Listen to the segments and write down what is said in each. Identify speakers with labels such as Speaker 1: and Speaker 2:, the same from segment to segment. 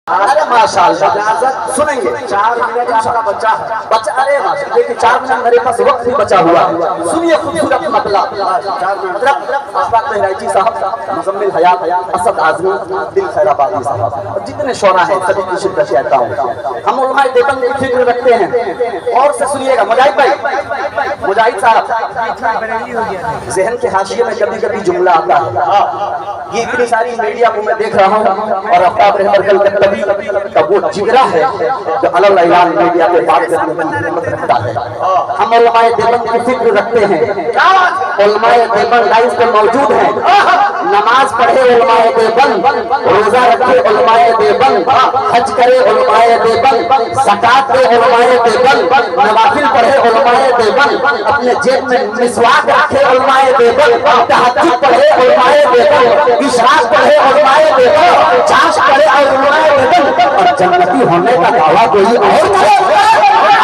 Speaker 1: ارے ماشاءاللہ سنیں گے 4 منٹ آپ کا بچہ ارے ماشاءاللہ دیکھیں 4 منٹ میرے پاس وقت بھی بچا ہوا ہے. سنیے خوبصورت مطلب حضرت اشفاق بہرائچی صاحب، مزمل حیات، اسد اعظمی، دل خیر آبادی صاحب اور جتنے شعراء ہیں سبھی کی شرکت چاہتا ہوں. ہم علماء دیوبند کی فکر رکھتے ہیں. اور سے سنیے گا مجاہد بھائی، مجاہد صاحب، ذہن کے حاشیے میں کبھی کبھی جملہ آتا ہے. یہ اتنی ساری میڈیا کو میں دیکھ رہا ہوں اور آفتاب رحمت کلکتوی کا وہ جگرا ہے جو علل اعلان میڈیا پہ بات کرنے کی ہمت رکھتا ہے. ہم علماء دیوبند کی فکر رکھتے ہیں. علماء دیوبند لائف پہ موجود ہیں. نماز پڑھے علماء دیوبند، روزہ رکھے علماء دیوبند، حج کرے علماء دیوبند، زکات دے علماء دیوبند، نوافل پڑھے علماء دیوبند، اپنے جیب میں مسواک رکھے علماء دیوبند، تہجد پڑھے علماء دیوبند، اشراق پڑھے علماء دیوبند، چاش پڑھے علماء دیوبند. اور جنتی ہونے کا دعویٰ کوئی اور کرے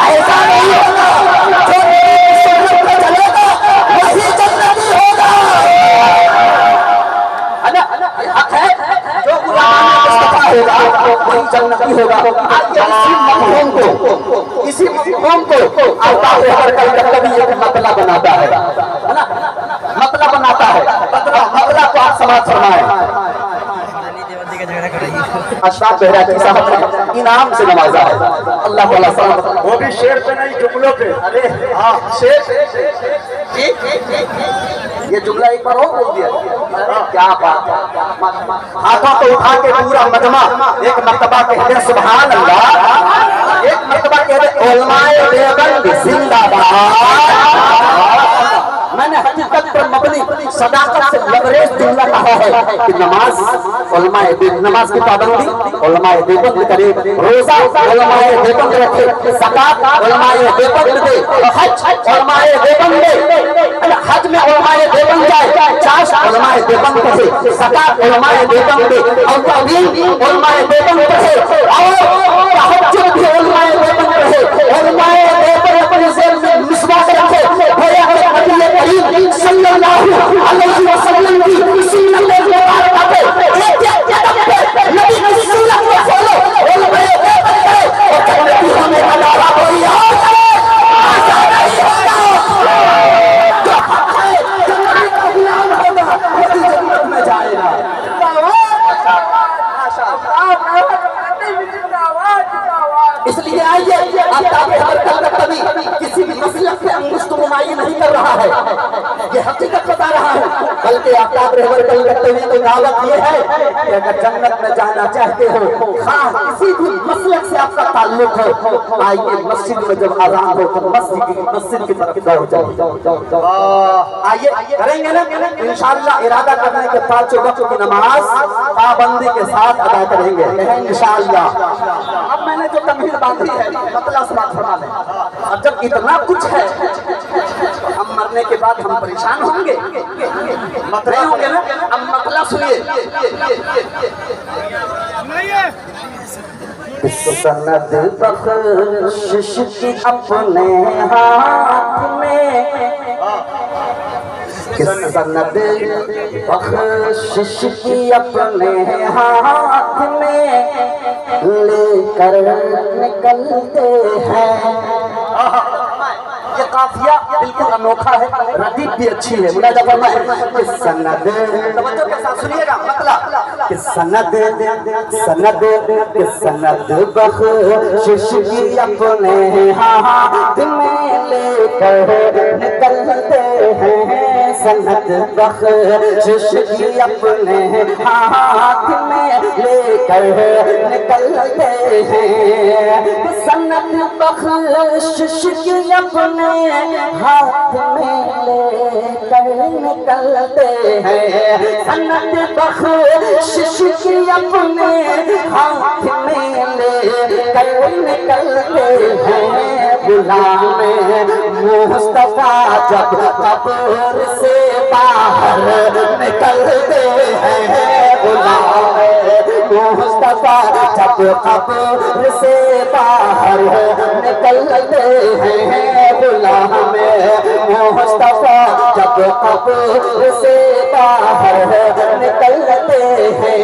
Speaker 1: ایسا نہیں ہوگا. جو سنت پہ چلے گا وہی جنتی ہوگا. حق ہے جو غلام مصطفیٰ ہوگا وہی جنتی ہوگا. اسی مفہوم کو آفتاب رحمت کلکتوی ایک مطلب بناتا ہے، مطلب بناتا ہے. مطلب کو آپ سماعت فرمائیں. اشفاق بہرائچی صاحب نے انعام سے نوازا ہے. اللہ تعالیٰ صاحب
Speaker 2: وہ بھی شعر پہ نہیں جملوں پہ.
Speaker 1: ارے شعر یہ جملہ ایک بار اور بول دیا. کیا بات ہے. ہاتھوں کو اٹھا کے پورا مجمع ایک مرتبہ کہتے ہیں سبحان اللہ. ایک مرتبہ کہتے ہیں علماء دیوبند زندہ باد. میں نے حقیقت پر مبنی صداقت سے لبریز جملہ کہا ہے کہ نماز علماء دیوبند، نماز کی پابندی علماء دیوبند کرے، روزہ علماء دیوبند رکھے، زکات علماء دیوبند دے، حج علماء دیوبند دے، حج میں علماء دیوبند جائے، چاش علماء دیوبند پڑھے، زکات علماء دیوبند دے، اور تعلیم علماء دیوبند پڑھے، اور تہجد بھی علماء دیوبند پڑھے. علماء دیوبند اپنے ذہن میں مسواک رکھے. گویا کہ نبی صلی اللہ علیہ وسلم کی سنت مبارکہ پہ ایک قدم پہ نبی کی سنت کو فالو علماء دیوبند کرے اور جنتی ہونے کا دعویٰ کوئی اور کرے ایسا نہیں ہوگا. جو حق ہے جنتی کا غلام ہوگا وہی جنت میں جائے گا. اس لیے آئیے آفتاب رحمت کلکتوی کسی بھی مسلک سے انگشت نمائی نہیں کر رہا ہے، یہ حقیقت بتا رہا ہے. بلکہ آفتاب رحمت کلکتوی کی دعوت یہ ہے کہ اگر جنت میں جانا چاہتے ہو، خواہ کسی بھی مسلک سے آپ کا تعلق ہو، آئیے مسجد میں جب اذان ہو تو مسجد کی طرف دوڑ جاؤ. آئیے کریں گے نا انشاءاللہ. ارادہ کرنے کے بعد جو وقت کی نماز پابندی کے ساتھ ادا کریں گے انشاءاللہ. اب میں نے جو تمہید باندھی ہے مطلع سماعت فرما لیں. اور جب اتنا کچھ ہے ہم مرنے کے بعد ہم پریشان ہوں گے مطلع ہوں گے نا. اب مطلع سنیے. سند بخشش کی اپنے ہاتھ میں، سند بخشش کی اپنے ہاتھ میں لے کر نکلتے ہیں. یہ قافیہ بالکل انوکھا ہے، ردیف بھی اچھی ہے. ملاحظہ فرمائیں کہ سند، توجہ کے ساتھ سنیے گا مطلب کہ سند بخشش کی اپنے ہاتھ میں لے کر نکلتے ہیں. سند بخشش کی اپنے ہاتھ میں لے کر نکلتے ہیں. سند بخشش کی اپنے ہاتھ میں لے کر نکلتے ہیں. سند بخشش کی اپنے ہاتھ میں لے کر نکلتے ہیں. غلام مصطفیٰ جب قبر سے باہر نکلتے ہیں. غلام مصطفیٰ جب قبر سے باہر نکلتے ہیں. غلام مصطفیٰ جب قبر سے باہر نکلتے ہیں.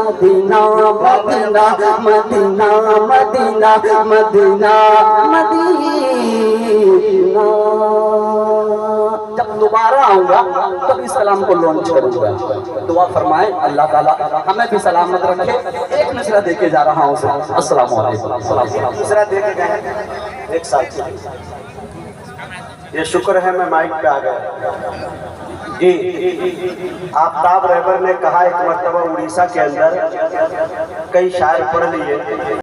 Speaker 1: مدینہ مدینہ مدینہ مدینہ مدینہ مدینہ جب دوبارہ آؤں گا تبھی سلام کو لانچ کروں گا دعا فرمائیں اللہ تعالیٰ ہمیں بھی سلامت رکھے ایک نشرہ دے کے جا رہا ہوں السلام علیکم
Speaker 2: نشرہ دے کے گئے ایک ساتھ یہ شکر ہے میں مائک پہ آ گیا جی آفتاب رہبر نے کہا ایک مرتبہ اڑیسہ کے اندر کئی شاعر پڑھ لیے